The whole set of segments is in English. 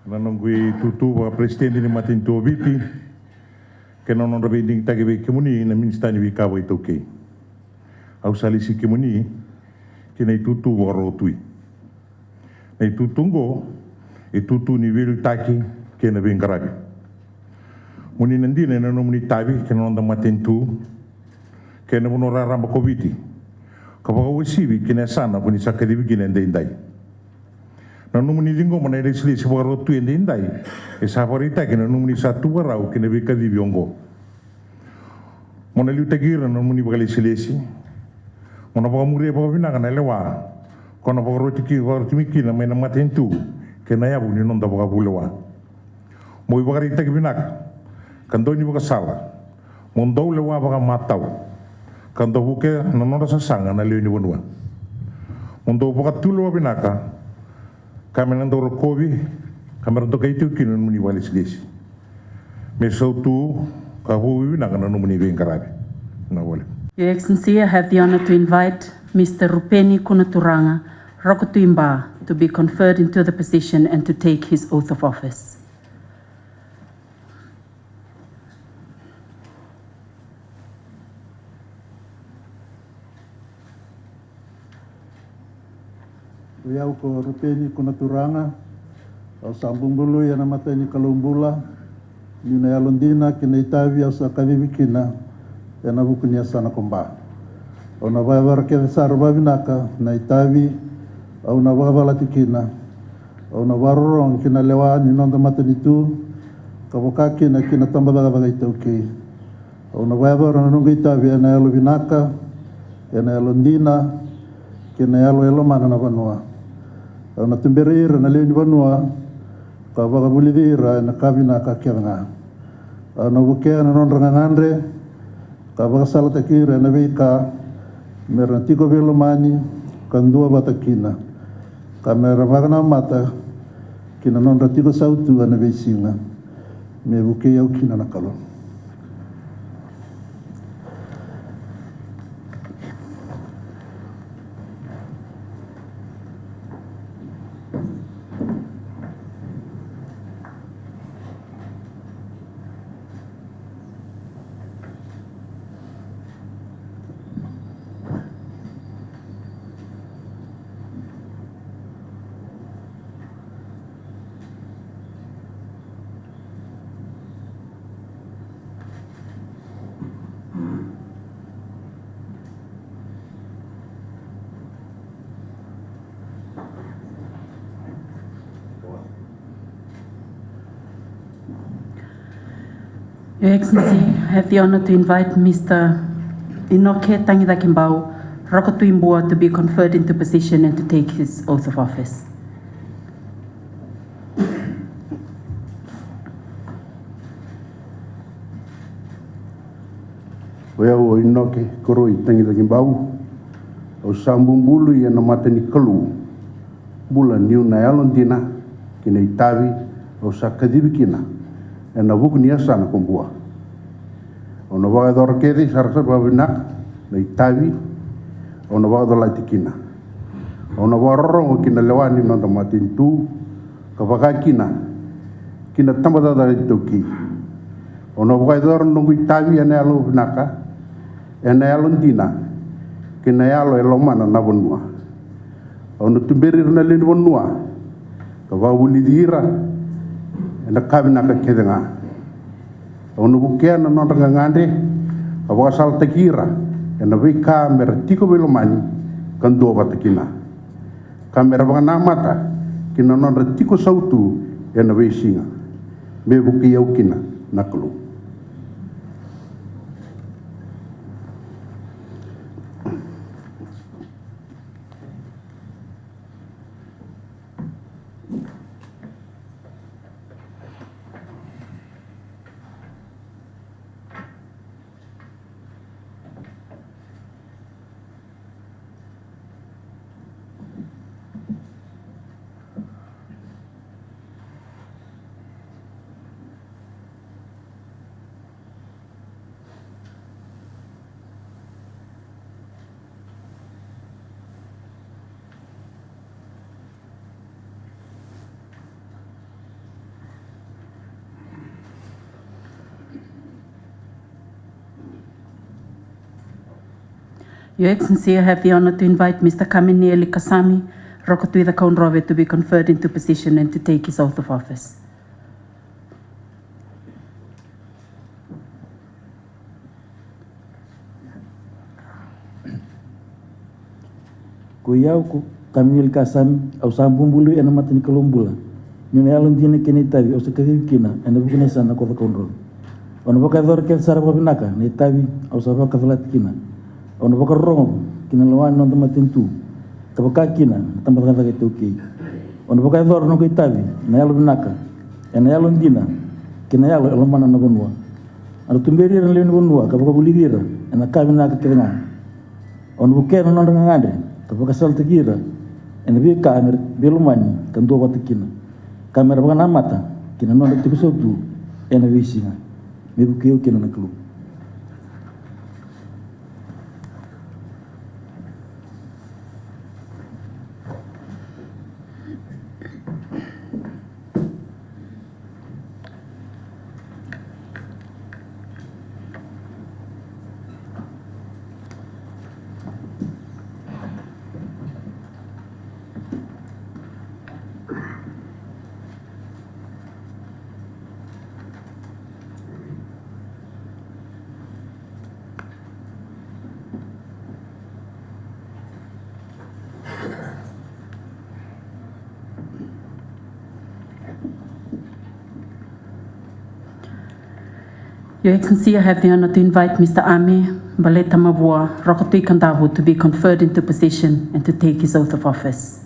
nanongui tutu wa presidente ni matin tu viti ke nonon rabi ding tagi be kemuni na ministani wi kawa itoke au salisi kemuni ke nei tutu wa rotui nei tutungo e tutu ni wiru taki ke na bengarabi muni nandine na nomuni tabi ke nonon da matin tu ke na mono raramba koviti ka wa wisibi ke na sana puni sakadibi ke na ndai na numuni lingo mana ere sili sebuah rotu yang dindai sabarita kena numuni satu warau kena beka di biongo mana liu tagira numuni bakali silesi mana baka muria baka bina kana lewa kona baka roti miki na main maten tu kena yabu ni nonda baka bulewa moi baka rita kibinak kandoni baka sala mondou lewa baka matau kando buke nonda sasanga na liu ni bonua mondou baka tulu binaka kami nandoro kobi kami nandoro kaitu kini muni walis desi mesautu kahu na kana muni bengkarabi na wale. Your Excellency, I have the honor to invite Mr. Rupeni Kunaturanga Rokotuimba to be conferred into the position and to take his oath of office. Uyau ko Rupeni Kunaturanga, au sambung bulu yana mata ini kalumbula, nina yalondina kina itavi au sakavivikina, yana bukunya sana komba. Au na babar ke sarba binaka na itavi, au na babala tikina, au na barorong kina lewa ni nonda mata nitu, kabokaki na kina tambada bagai tauke. Au na babar na nunga itavi yana yalo binaka, yana yalondina, kina yalo mana na banua. Na timbereira na leo ni banua ka baka bulivira na kabina ka kenga na bukea na non rangangandre ka baka salata kira na beika merantiko belomani kandua batakina ka merabagna mata kina non ratiko sautu na beisinga me bukea ukina na kalo. Your Excellency, I have the honor to invite Mr. Inoke Tangidakimbau Rokotuimbua to be conferred into position and to take his oath of office. Uyau Inoke Koroi Tangidakimbau au sambung bulu yana mata ni kalu bula niu na yalondina kina itavi au sakadibikina na buku ni asana kumbua ona wa dor kedi sarsa babinak na itavi ona wa dor latikina ona wa roro kina lewani nonda matintu kabaka kina tambada da toki ona wa dor nungu itavi ene alo binaka ene alondina kina yalo elomana na bonua ona tumberir na len bonua kawa wulidira ena kabina ka kedenga onu bukea na nonda ngande awa sal takira ena we kamera tiko belomani kando batakina kamera bana mata kina nonda tiko sautu ena we singa me bukia ukina naklu. Your Excellency, I have the honor to invite Mr. Kaminieli Kasami, Rokotuida Kaunrove, to be conferred into position and to take his oath of office. Ko iau ko Kamil Kasami au sambumbulu ena matani kalombula. Nuna yalon dina kene tavi au sakadhi kina ena bukuna sana ko konro. Ona baka dor kel sara ko binaka ne tavi au sabaka kafalat kina. Ona baka rongo kina lawan non matentu. Tabaka kina tambat kata ke toki. Ona baka dor no ko tavi na yalon binaka. Ena yalon dina kina yalo elomana na bonua. Ana tumberi ren len bonua ka baka bulidira ena kabinaka kena. Ona bukena non ngande tapos kasal tegira, ena bi kamer belumani kan dua waktu kina, kamer bukan amata, kina nol itu kesuatu, ena bi singa, mebu keu kina nak lu. Your Excellency, I have the honor to invite Mr. Ame Baleta Mabua, Rokotui Kandavu, to be conferred into position and to take his oath of office.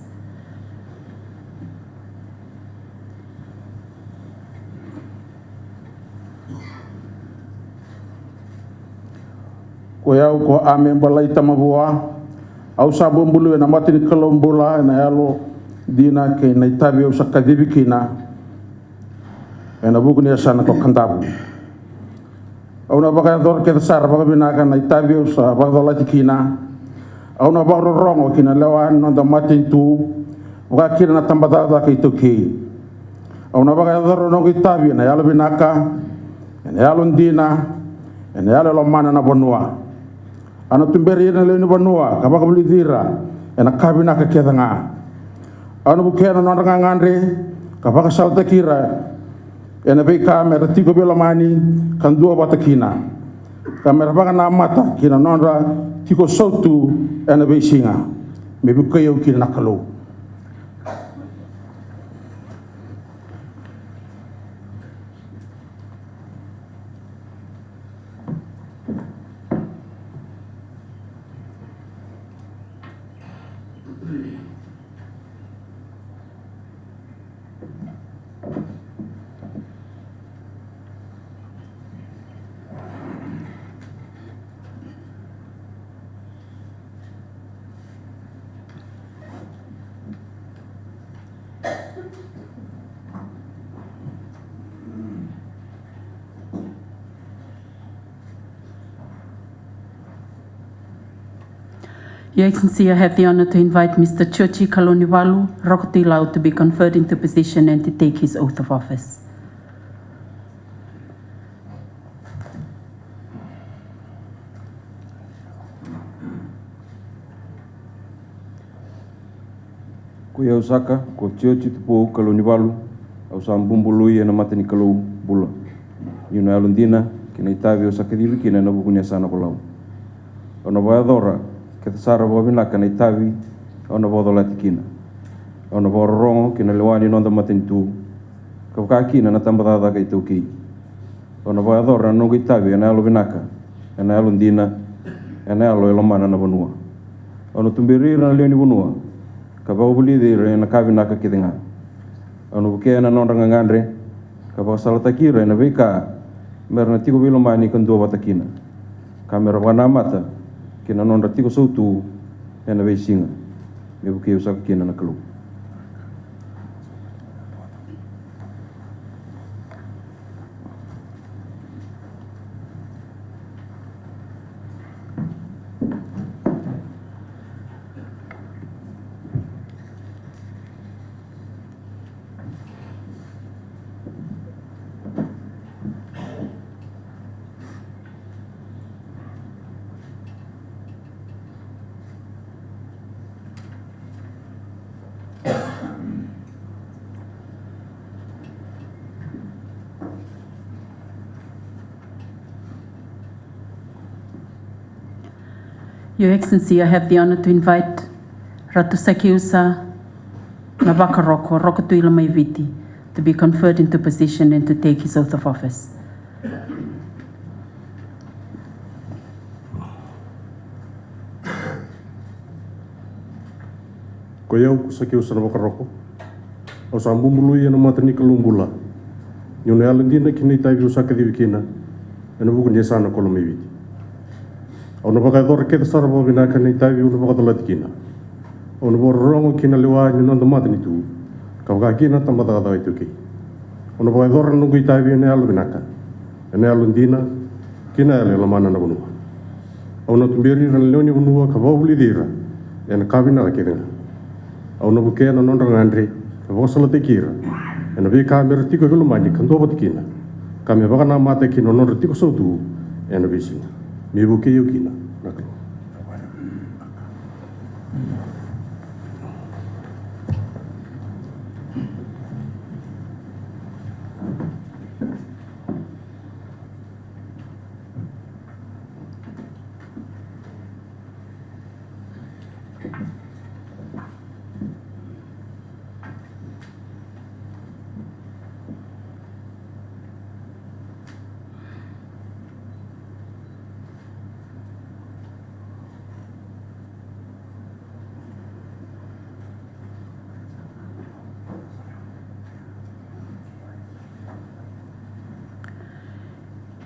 Ko iau ko Ame Baleta Mabua au sambumbulu ena matani kalombula ena yalo dina ke na tavi au sakadhi kina ena bukuna sana ko kandabu. Auna baka dor ke sar baka binaka na itabi usa baka dola kina auna baka rongo kina lewan non da matin tu baka kina na tambata da ke toki auna baka dor no itabi na yalo binaka na yalo ndina na yalo lo mana na bonua ana tumberi na le ni bonua ka baka bulidira na kabina ka kedanga auna bukena non ngandre ka baka salta kira ena be kamera tiko bela mani kan dua batakina kamera baka na mata kina nonra tiko sautu ena be singa me be kayo kina nakalo Your Excellency, I have the honor to invite Mr. Chochi Kaloniwalu, Rokotui Lau, to be conferred into position and to take his oath of office. Ko iau saka, ko Chochi Tupu Kaloniwalu, au sambumbului ena matani kalau bula. Yuna alundina, kina itavi o sakadiwi kina na bukunya sana kolau. Ona bayadora, ke sara bobina kana itavi ona bodola tikina ona borongo kina lewani nonda matentu ka kina na tambada da kai toki ona boadora no itavi na lo binaka na lo ndina na lo elomana na bonua ona tumbiri na leoni bonua ka bobuli de na kabina ka kidenga ona buke na nonda ngandre ka ba salata kira na beka merna tiko bilomani kan dua batakina kamera wana mata kina non ratiko sautu ena be singa me buke usaka kina na kalu Your Excellency, I have the honor to invite Ratu Sakiusa Navakaroko, Rokotuila Maiviti, to be conferred into position and to take his oath of office. Ko iau ku Sakiusa Navakaroko, au sambumului ana matani kalumbula. Yune alendina kini taivi usaka divikina, ena buku nyesana kola meviti. Au na baka dora keta sarabo vina kani taivi una baka dolatikina. Au na bora rongo kina lewa ni nonda matani tu, kawaka kina tamata kata itu ki. Au na baka dora nungu i taivi ene alu vinaka, ene alendina kina ele lamana na bunua. Au na tumbiri na leoni bunua kabawuli dira, ena kavina la kina. Au na buke na nonda ngandre, kabawasala te kira. Ena vi kamera tiko velo mani kanto batikina. Kami baka na mata kino nonda tiko sautu, ena visinga. Mi buke yukina, nakalo.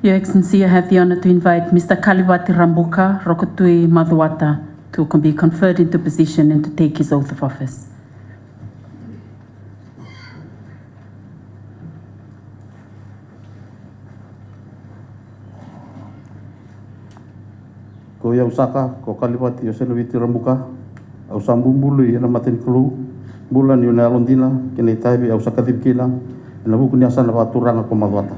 Your Excellency, I have the honor to invite Mr. Kalibati Rambuka Rokotui Madhuata to be conferred into position and to take his oath of office. Ko iau saka, ko Kalibati Yoselowiti Rambuka, au sambumbulu ina matin kelu, bulan yuna alondina, kina itaibi au saka tibkina, ina buku ni asana baturanga ko Madhuata.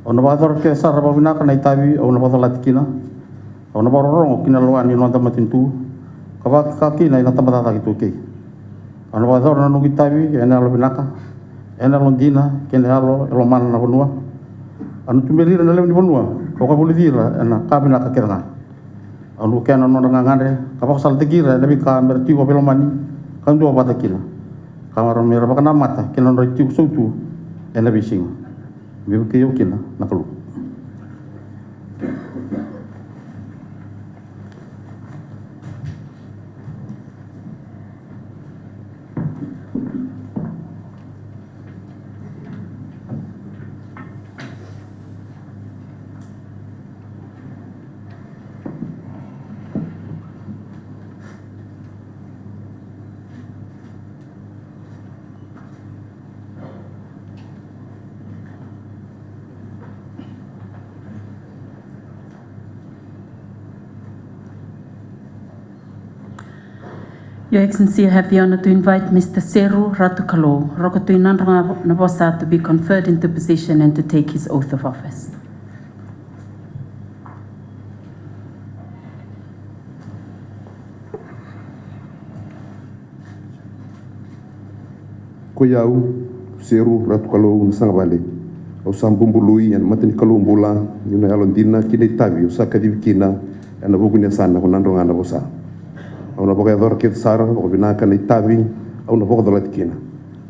Au na bador ke sara babinaka na itabi au na badala tikina au na barorong kina loan ni nonta matintu kabak kaki na ina tamata gitu ke au na bador na nungi tabi ena lo binaka ena londina kena alo elomana na bonua anu tumbelira na lewi bonua ko ka bolidira ena kabina ka kerna au nu kena nonda ngangande kabak sal tegira lebi ka merti ko belomani kan dua batakina kamar mera bakana mata kena no tiu sautu ena bising Bibu ke yukina nakalu. Your Excellency, I have the honor to invite Mr. Seru Ratukalo, Rokotui Nandranga Navosa, to be conferred into position and to take his oath of office. Ko iau, Seru Ratukalo nasanga vale. Au sambumbului en matani kalumbula, yuna alondina kina itavi, usaka divikina, ena bukunya sana ko Nandranga Navosa. Au na boka dor ket sara ko binaka na itabi au na boka dolat kina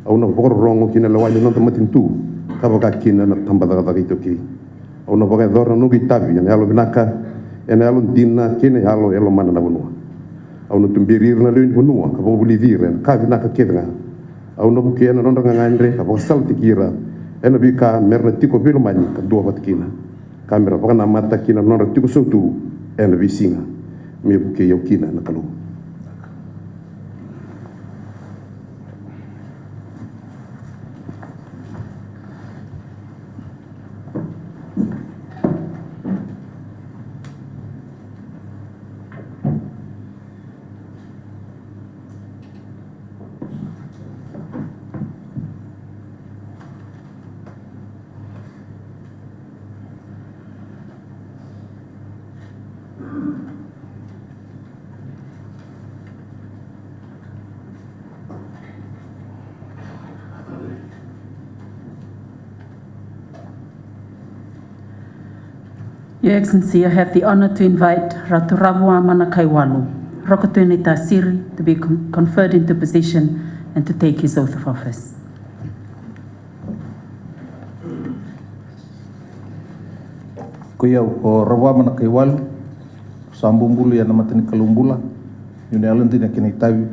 au na boka rongo kina lawai na tamatin tu ka boka kina na tamba daga itu ki au na boka dor no itabi na alo binaka ena alo dina kina alo elo mana na bonua au na tumbirir na leun bonua ka boka bulidir ka binaka kedra au na boka ena ronda ngandre ka boka sal tikira ena bika merna tiko bilo mani ka dua bat kina kamera boka na mata kina nonda tiko sotu ena bisinga me boka yo kina na kalu Your Excellency, I have the honor to invite Ratu Ravua Manakaiwalu, Rokotuinita Siri, to be conferred into position and to take his oath of office. Kuya ko rawa mana kaiwal sambung bulu ya nama tani kalumbula yune alanti na kina itabi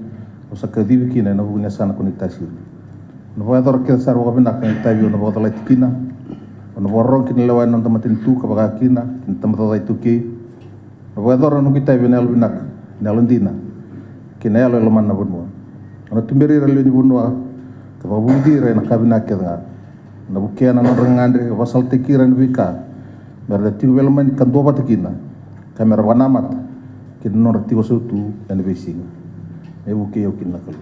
o sakadiwi kina na bunya sana kuni tasir no va dor ke sar wa bina kina itabi no va dor kina no va ron kina lawan non tamatin tu ka baga kina kin tamata dai tu ki no va dor no kita bina albina na alantina kina ya lo man na bunwa no timberi rale ni bunwa ka ba budi re na kabina ke nga na bukiana no rangandre va salte kiran bika berda tigo belman kan doba tekina kamera wanamat kin nor tigo sutu en besing e buke yo kin nakal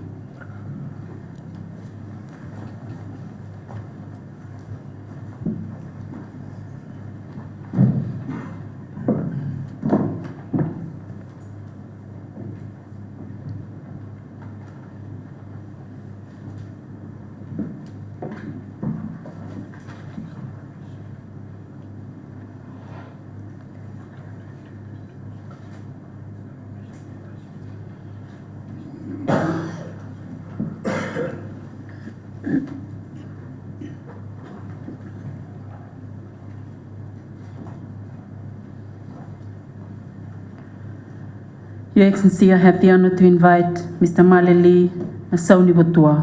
Your Excellency, I have the honor to invite Mr. Maleli Sauni Botua,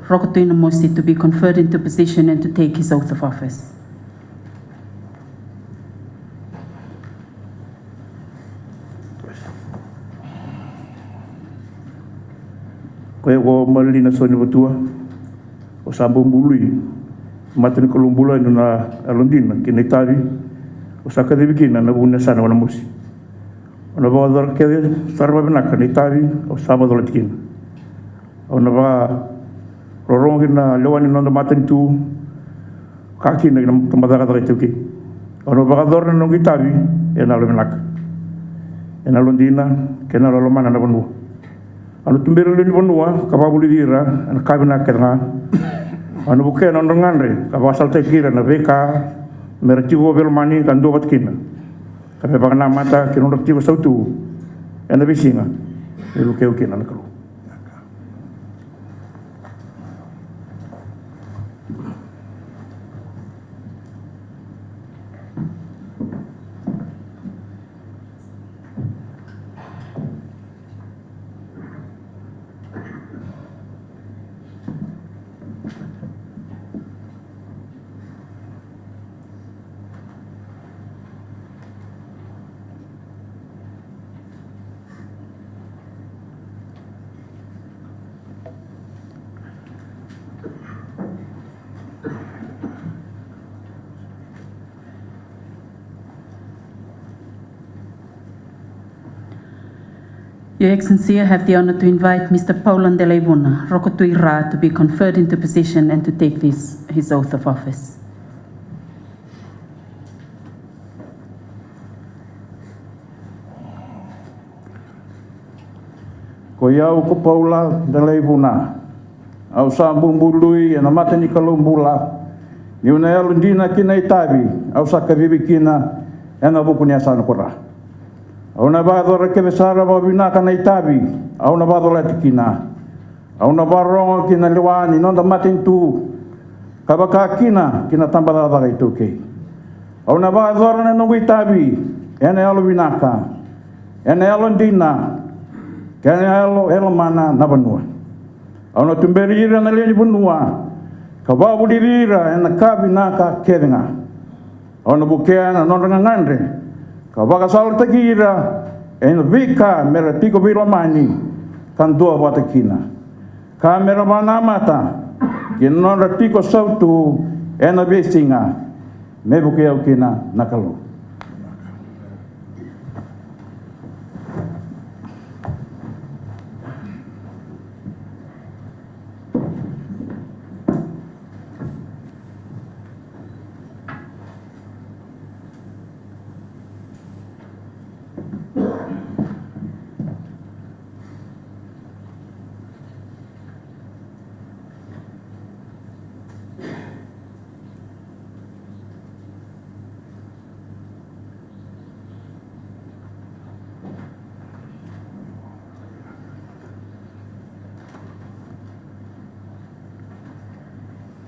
Rokotuina Mosi, to be conferred into position and to take his oath of office. Koe ko Maleli na Sauni Botua, o sambung bului, matani kalumbula ino na alondina, kina itari, o sakadiwi kina na bunya sana wana mosi. Ona ba dor ke sarba benaka ni tavi o sama dor tikin ona ba rorong na lewani no matan tu kaki na tamada ka dor tuki ona ba dor no gitavi ena lo benaka ena londina kena lo mana na bonu anu tumbero ni bonua ka ba buli dira ana kabina ka nga anu buke no ngandre ka ba salte kira na beka mertigo belmani kan do batkina tapi bagaimana mata kena orang tiba sautu, anda bisinga, elu kau kena nak lu. Your Excellency, I have the honor to invite Mr. Paul Andeleivuna, Rokotui Ra, to be conferred into position and to take his oath of office. Ko iau ko Paula Andeleivuna, au sambung bului na matani kalumbula, ni una alundina kina itabi, au sakavivi kina, ena bukunya sana kora. Au na badora ke besara ba bina kana itabi au na badora tikina au na barongo kina lewani non da matin tu kabaka kina tambara da itu ke au na badora na no itabi ene alo binaka ene alo dina kene alo mana na banua au na tumberira na leni bunua kababu dirira ena kabinaka kedenga au na bukena non ngandre kabaka sal takira en vika mera tiko bilamani kan dua watakina kamera mana mata kinon ratiko sautu en besinga mebuke kina nakalo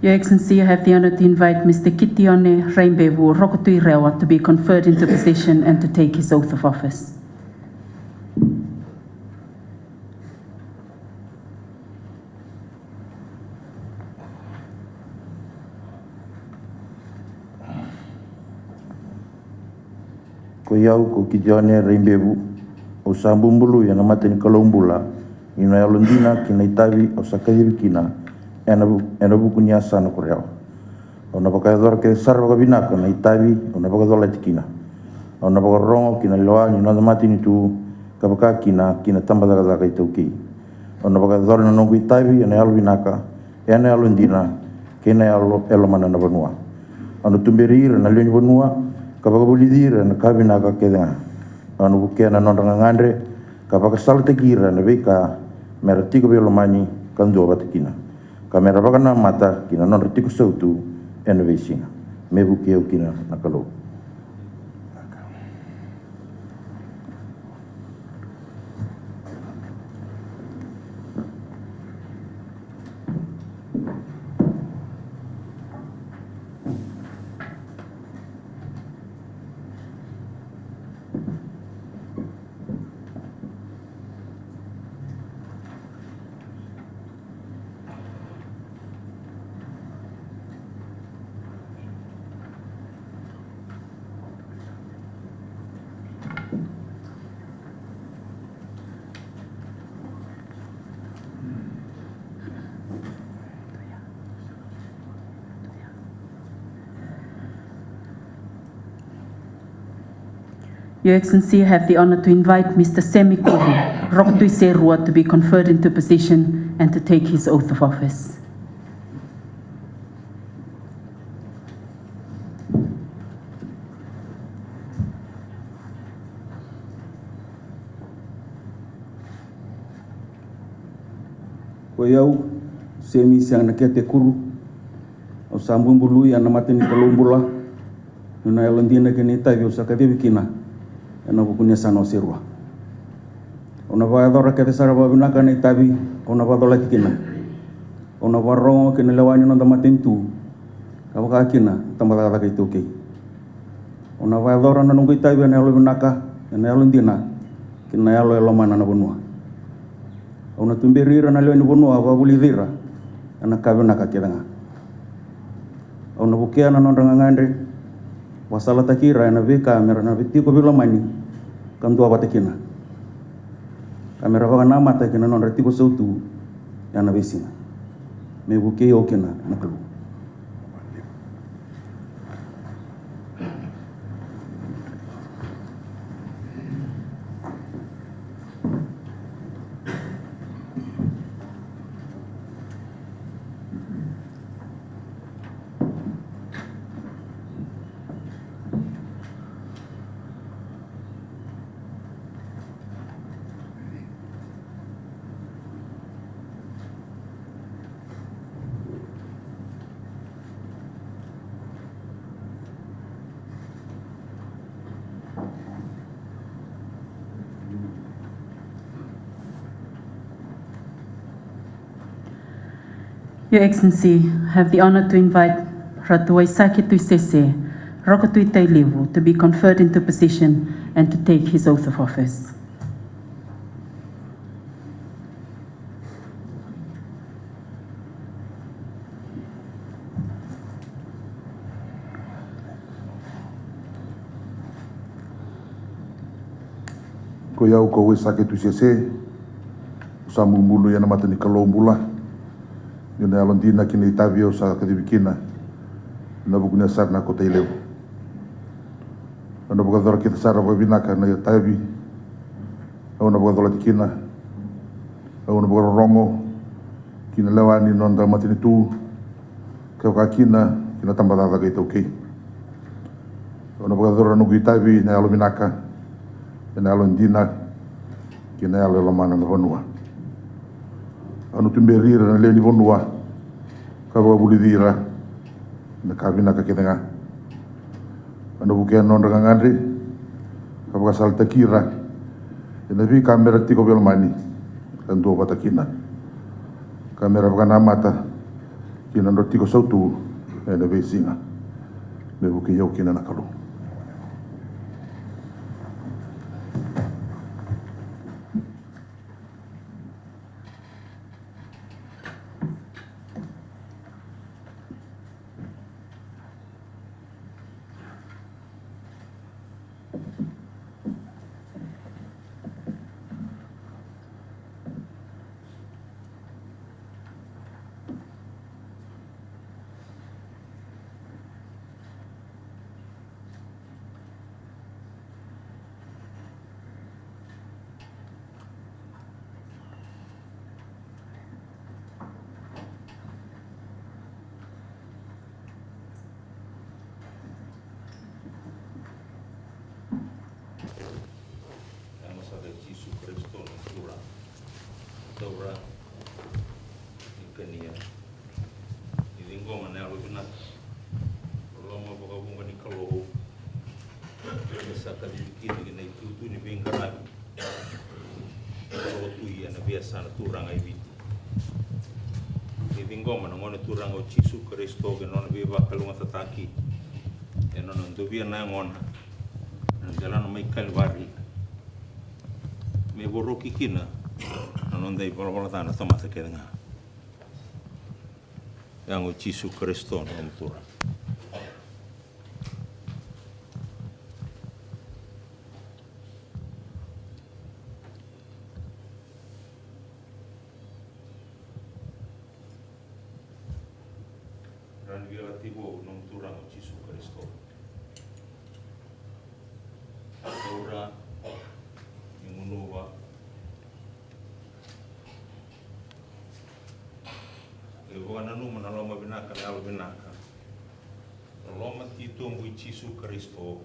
Your Excellency, I have the honor to invite Mr. Kitione Raimbewu Rokotui Rewa to be conferred into position and to take his oath of office. Ko iau ko Kitione Raimbewu o Sambumbulu ia na mateni Kalaumbula ina ia Londina kina itavi o sakahirikina ena buku ni asana ko reau. Ona pakador ke sarva kabinaka na itavi ona pakador tikina. Ona pakarongo kina loa ni na mateni tu kapaka kina tambada kada itauki. Ona pakador na nongu itavi ena ia binaka ena ia Londina kina ia elomana na banua. Ona tumberir na leni banua kapaka bolidira na kabinaka kedanga. Ona bukia na nondanga ngandre kapaka salta kira na beka meratiko belomani kandu batikina. Kamera bakana mata kina non retiko sautu enovesinga. Me bukia kina nakalo. Your Excellency, I have the honor to invite Mr. Semi Kuhu Rokotui Serua to be conferred into position and to take his oath of office. Ko iau Semi siang na kete kuru o Sambumbulu ia na mateni Kalaumbula ina ia Londina kini itavi o sakadibikina ena bukunya sana Serua. Ona vaadora kete sarava binaka na itavi ona vadola kina. Ona varongo kina lewani nonda matentu kapaka kina tambada kada kaituki. Ona vaadora na nungu itavi ena elo binaka ena elo Londina kina elo elomana na bunua. Ona tumberira na leo ni bunua vabulidira ena kabinaka kedanga. Ona bukia na nonda ngandre wasala takira ena veka kamera na vitiko bilomani kantua batekina. Kamera baka nama takina non retiko sautu ena vesina. Me buke okena nakalu. Your Excellency, I have the honor to invite Ratuai Sakitu Sese Rokotui Tailevu to be conferred into position and to take his oath of office. Ko iau ko Sakitu Sese Sambumbulu ia na mateni Kalaumbula ina ia Londina kina itavi o sakadibikina na bukunya sarna ko Tailevu. Ona pakadora kita sarava binaka na itavi ona pakadora tikina ona pakarongo kina lewani nonda mateni tu kina tambadada ka itauki. Ona pakadora nugu itavi na ia binaka ina ia Londina kina ia elomana na vanua. Anu tumberira na leni vonua kaba bulidira na kabina ka kedenga anu bukia nonda ngandri kaba salta kira ina vi kamera tiko belmani kan do batakina kamera baka namata kina ndo tiko sautu e na vesinga me buke yau kina nakalo. Taura ikania idingo mana alo bina loma boka bunga ni kalo bisa kali kini kena itu ni bingkarabi kalau tu ia na biasa na turang ai bit idingo mana ngone turang o Yesu Kristo ke non biba kalunga tataki non dobia na ngona jalan mai Kalvari me boroki kina non dei bola tana toma se queda nga yang o Yesu Kristo no tura ran relativo no tura o Yesu Kristo ora imunova wana nu mana loma binaka na binaka loma tito mbu Yesu Kristo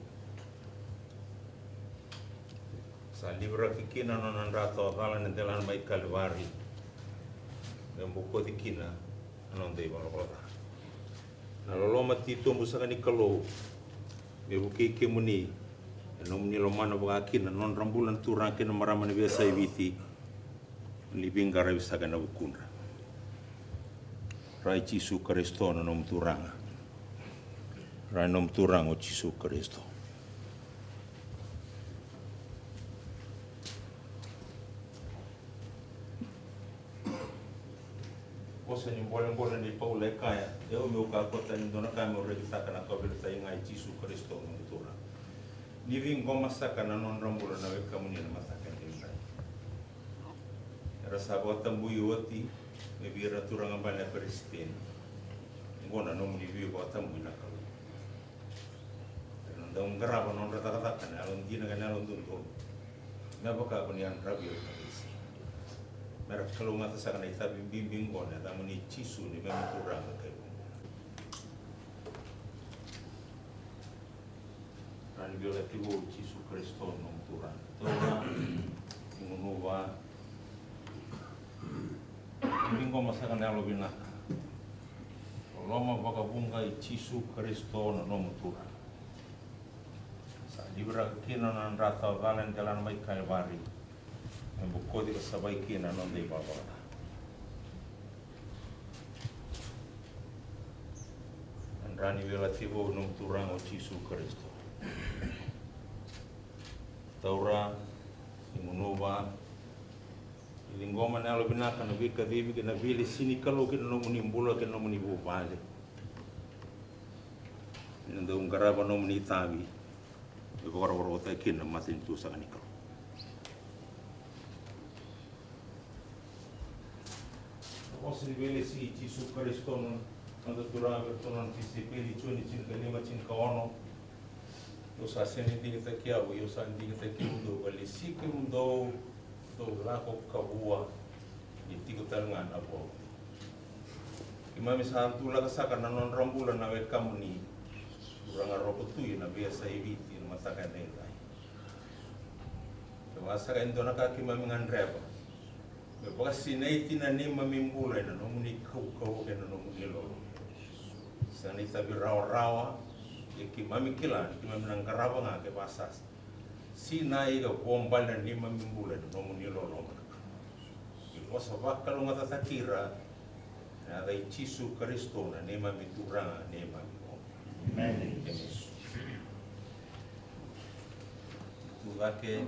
sa libra kikina non andato vala ndelan mai Kalvari embo kodikina non dei bala na loma tito mbu sakani kalo be buke kemuni no muni loma na bakina non rambulan turang kena maramane biasa ibiti libinga bisa kana bukunda Rai Yesu Kristo no nom turanga. Rai nom turang o Yesu Kristo. Osa ni bolen ni Paula kaya. Eu meu ka kota ni dona ka mo regista kana ko bil sai ngai Yesu Kristo no turang. Ni vin goma saka na non rambula na we kamuni na masaka ni sai. Era sabota mbuyoti me vira turanga bana Palestina ngona no muni vi ko tamu na kalo non da un grava non rata rata kana on dina kana on dunto me boka ko ni an rabio kabisi mera kalo ngata sakana itabi bimbing ngona da muni Yesu ni me turanga kai ran violativo Yesu Kristo no turanga tora ingunova Bingo masaka na alo binaka. Loma baka bunga Yesu Kristo no mutura. Sa libra kina na rata valen jalan mai Kalvari. Membukodi ka sabai kina non dei baba. Andrani relativo no mutura o Yesu Kristo. Taura imunova Lingoma na lo binaka na vika vivi ke na vile sini kalau ke no muni mbula ke no muni bupale. Nanda ungaraba no muni tabi. Ke kora ta kin na matin tu sa kanikalo. Osi vile si Yesu Kristo no ando durava tonon tisipeli chuni cinca lima cinca ono. Yo sa seni dinga takia yo sa dinga takia do vale si ke mundo do lako kabua itiko talngan apo imami santu la kasaka na non rambula na we kamuni uranga roko tu na biasa ibiti na masaka nengai so asaka ndo na ka kimami ngandreba me basi neiti na nima mimbula na no muni kau ke no muni lo sani tabi rawa kimami kilan kimami nang karaba nga ke basas si nai ga bombal na lima mimbula no muni lo lo ko sa bakal nga tatakira na gai Jisu Kristo na nema mituranga nema mi. Amen. Tuvake